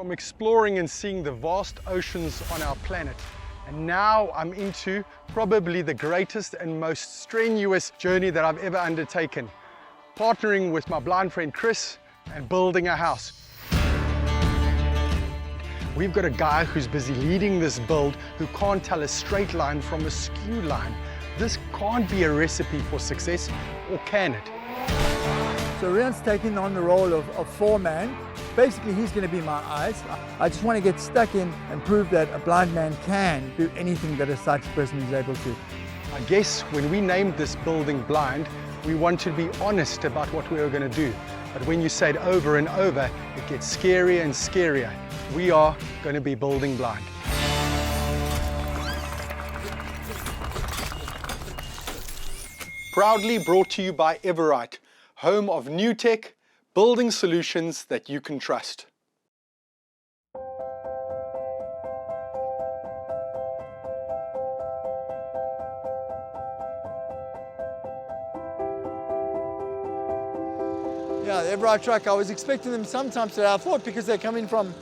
from exploring and seeing the vast oceans on our planet. And now I'm into probably the greatest and most strenuous journey that I've ever undertaken. Partnering with my blind friend Chris and building a house. We've got a guy who's busy leading this build who can't tell a straight line from a skew line. This can't be a recipe for success, or can it? So Riaan's taking on the role of foreman. Basically, he's going to be my eyes. I just want to get stuck in and prove that a blind man can do anything that a sighted person is able to. I guess when we named this building Blind, we wanted to be honest about what we were going to do. But when you say it over and over, it gets scarier and scarier. We are going to be building blind. Proudly brought to you by Everite, home of Nutec, building solutions that you can trust. Yeah, the Everite truck, I was expecting them sometime today. I thought because they're coming from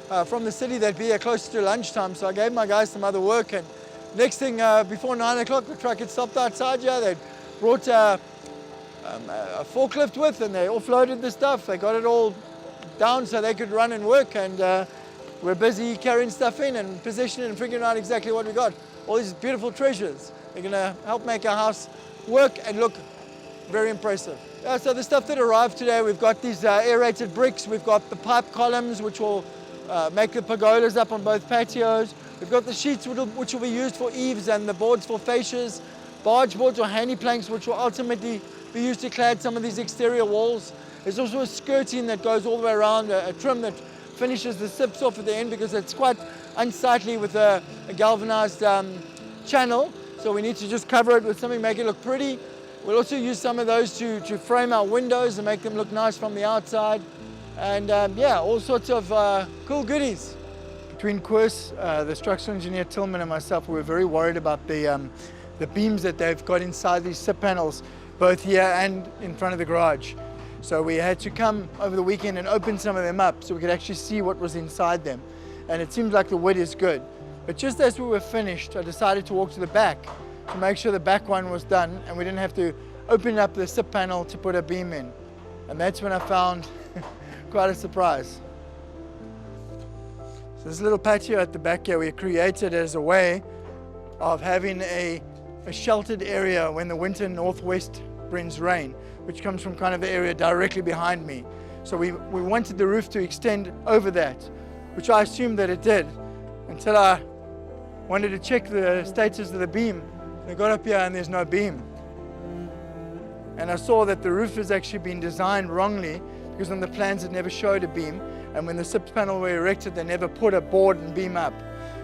the city, they'd be here closer to lunchtime. So I gave my guys some other work, and next thing, before 9 o'clock, the truck had stopped outside here. They brought a forklift with, and they offloaded the stuff. They got it all down so they could run and work, and we're busy carrying stuff in and positioning and figuring out exactly what we got. All these beautiful treasures. They're gonna help make our house work and look very impressive. So the stuff that arrived today, we've got these aerated bricks, we've got the pipe columns which will make the pergolas up on both patios. We've got the sheets which will be used for eaves and the boards for fascias, barge boards or handy planks which will ultimately be used to clad some of these exterior walls. There's also a skirting that goes all the way around, a trim that finishes the sips off at the end because it's quite unsightly with a galvanized channel. So we need to just cover it with something, make it look pretty. We'll also use some of those to frame our windows and make them look nice from the outside. And yeah, all sorts of cool goodies. Between Truss, the structural engineer Tillman, and myself, we were very worried about the beams that they've got inside these SIP panels, both here and in front of the garage. So we had to come over the weekend and open some of them up so we could actually see what was inside them. And it seems like the wood is good. But just as we were finished, I decided to walk to the back to make sure the back one was done and we didn't have to open up the SIP panel to put a beam in. And that's when I found quite a surprise. So this little patio at the back here, we created as a way of having a sheltered area when the winter northwest brings rain, which comes from kind of the area directly behind me. So we wanted the roof to extend over that, which I assumed that it did, until I wanted to check the status of the beam. I got up here and there's no beam. And I saw that the roof has actually been designed wrongly because on the plans it never showed a beam, and when the SIP panel were erected they never put a board and beam up.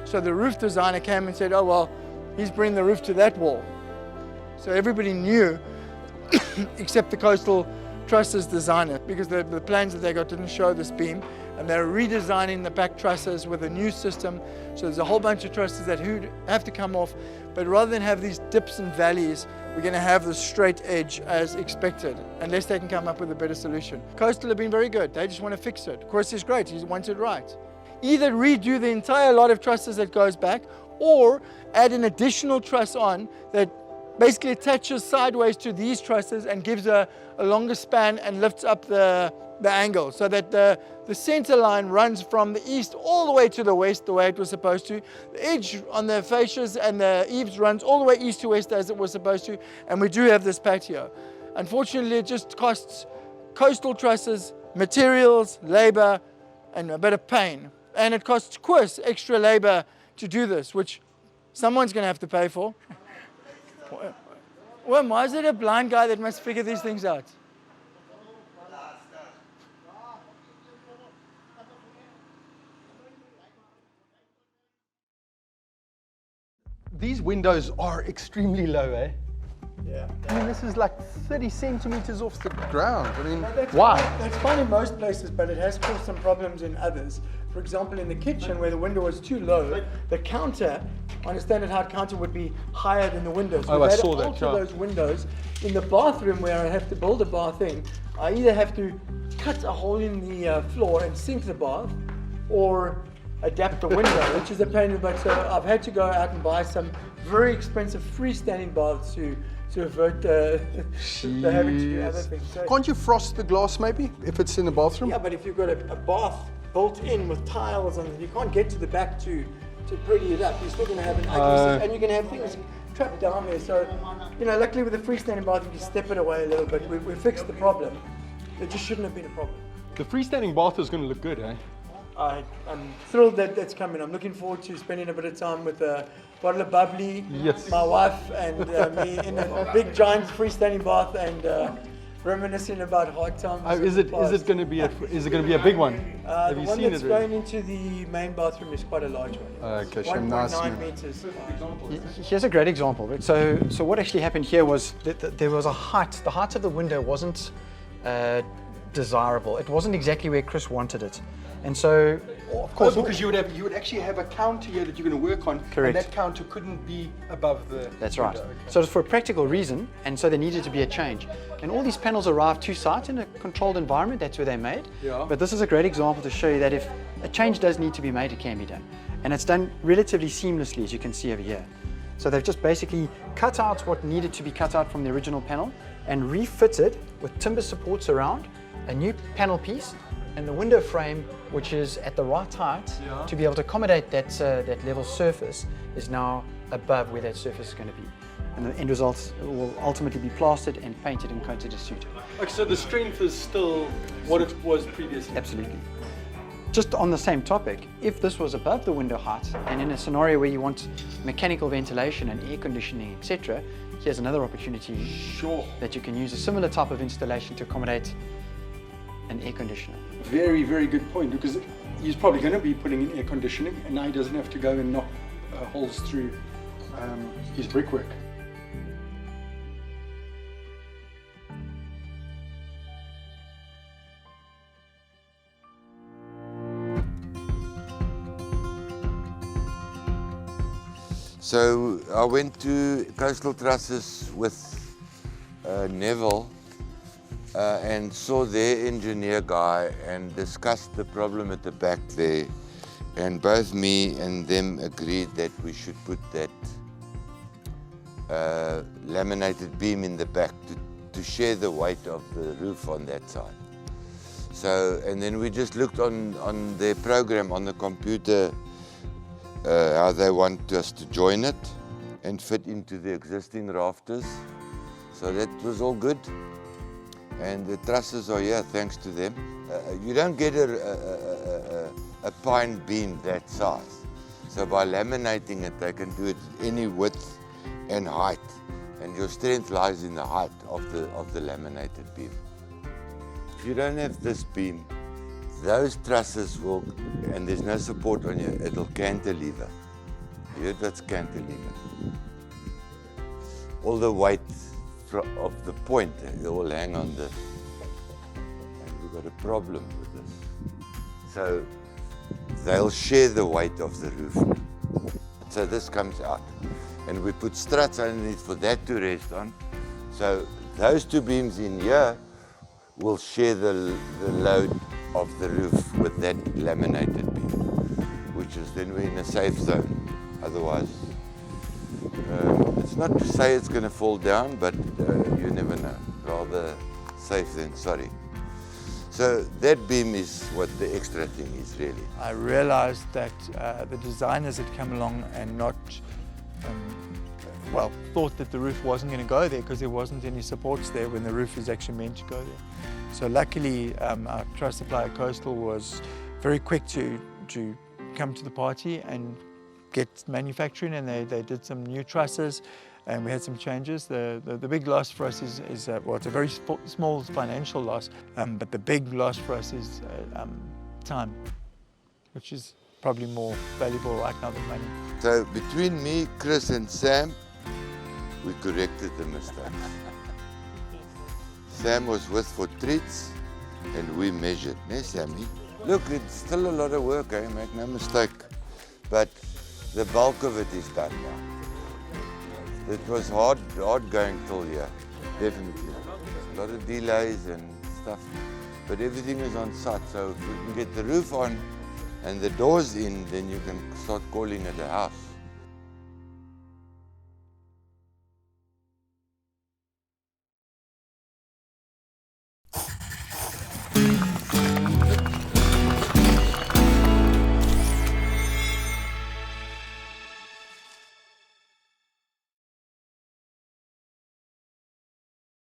So the roof designer came and said, oh well, he's bringing the roof to that wall. So everybody knew except the coastal trusses designer, because the plans that they got didn't show this beam, and they're redesigning the back trusses with a new system. So there's a whole bunch of trusses that have to come off, but rather than have these dips and valleys, we're going to have the straight edge as expected, unless they can come up with a better solution. Coastal have been very good. They just want to fix it. Of course, he's great. He wants it right. Either redo the entire lot of trusses that goes back, or add an additional truss on that basically attaches sideways to these trusses and gives a longer span and lifts up the angle, so that the center line runs from the east all the way to the west the way it was supposed to. The edge on the fascias and the eaves runs all the way east to west as it was supposed to, and we do have this patio. Unfortunately, it just costs coastal trusses, materials, labor, and a bit of pain. And it costs Truss extra labor to do this, which someone's going to have to pay for. Well, why is it a blind guy that must figure these things out? These windows are extremely low, eh? Yeah. I mean, this is like 30 centimeters off the ground. I mean, That's why? That's fine in most places, but it has caused some problems in others. For example, in the kitchen where the window was too low, the counter, on a standard height counter, would be higher than the windows. Oh, I saw that chart. Those windows. In the bathroom where I have to build a bath in, I either have to cut a hole in the floor and sink the bath, or adapt the window, which is a pain in the butt. So I've had to go out and buy some very expensive freestanding baths to avert the having to do other things. So, Can't you frost the glass maybe if it's in the bathroom? yeah, but if you've got a bath built in with tiles and you can't get to the back to pretty it up, you're still going to have an ugly and you're going to have things trapped down there. So, you know, luckily with the freestanding bath, you can step it away a little bit. We fixed the problem. It just shouldn't have been a problem. The freestanding bath is going to look good, eh? I'm thrilled that that's coming. I'm looking forward to spending a bit of time with a bottle of bubbly, Yes. my wife and me in a big giant freestanding bath and reminiscing about hard times. Oh, is it going to be a big one? Have The you one seen that's it? going into the main bathroom is quite a large one. Okay, Shem, nice, 1.9 man. meters. Here's a great example. So what actually happened here was that there was a height. The height of the window wasn't desirable. It wasn't exactly where Chris wanted it. And so, of course, because you would actually have a counter here that you're going to work on. Correct. And that counter couldn't be above the. that's right. window. So it's for a practical reason, and so there needed to be a change. And all these panels arrived to site in a controlled environment. That's where they're made. Yeah. But this is a great example to show you that if a change does need to be made, it can be done. And it's done relatively seamlessly, as you can see over here. So they've just basically cut out what needed to be cut out from the original panel and refitted with timber supports around, a new panel piece, and the window frame, which is at the right height to be able to accommodate that level surface, is now above where that surface is going to be. And the end result will ultimately be plastered and painted and coated as suited. Okay, so the strength is still what it was previously. Absolutely. Just on the same topic, if this was above the window height and in a scenario where you want mechanical ventilation and air conditioning, etc., here's another opportunity Sure. that you can use a similar type of installation to accommodate an air conditioner. Very, very good point, because he's probably going to be putting in air conditioning, and now he doesn't have to go and knock holes through his brickwork. So I went to Coastal Trusses with Neville and saw their engineer guy and discussed the problem at the back there. And both me and them agreed that we should put that laminated beam in the back to share the weight of the roof on that side. So, and then we just looked on their program on the computer how they want us to join it and fit into the existing rafters. So that was all good. And the trusses are here thanks to them. You don't get a pine beam that size. So by laminating it, they can do it any width and height. And your strength lies in the height of the laminated beam. If you don't have this beam, those trusses will, and there's no support on you, it'll cantilever. You heard what's cantilever? All the weight of the point, it will hang on this. And we've got a problem with this. So they'll share the weight of the roof. So this comes out. And we put struts underneath for that to rest on. So those two beams in here will share the load of the roof with that laminated beam, which is then we're in a safe zone. Otherwise, it's not to say it's going to fall down, but you never know. Rather safe than sorry. So that beam is what the extra thing is really. I realized that the designers had come along and not, thought that the roof wasn't going to go there because there wasn't any supports there when the roof is actually meant to go there. So luckily, our truss supplier Coastal was very quick to come to the party and get manufacturing, and they did some new trusses, and we had some changes. The big loss for us is it's a very small financial loss, but the big loss for us is time, which is probably more valuable right now than money. So between me, Chris and Sam, we corrected the mistakes. Sam was with for treats and we measured, ne Sammy? Look, it's still a lot of work, make no mistake. But the bulk of it is done now. It was hard going till here, definitely. A lot of delays and stuff, but everything is on site. So if we can get the roof on and the door's in, then you can start calling it a house.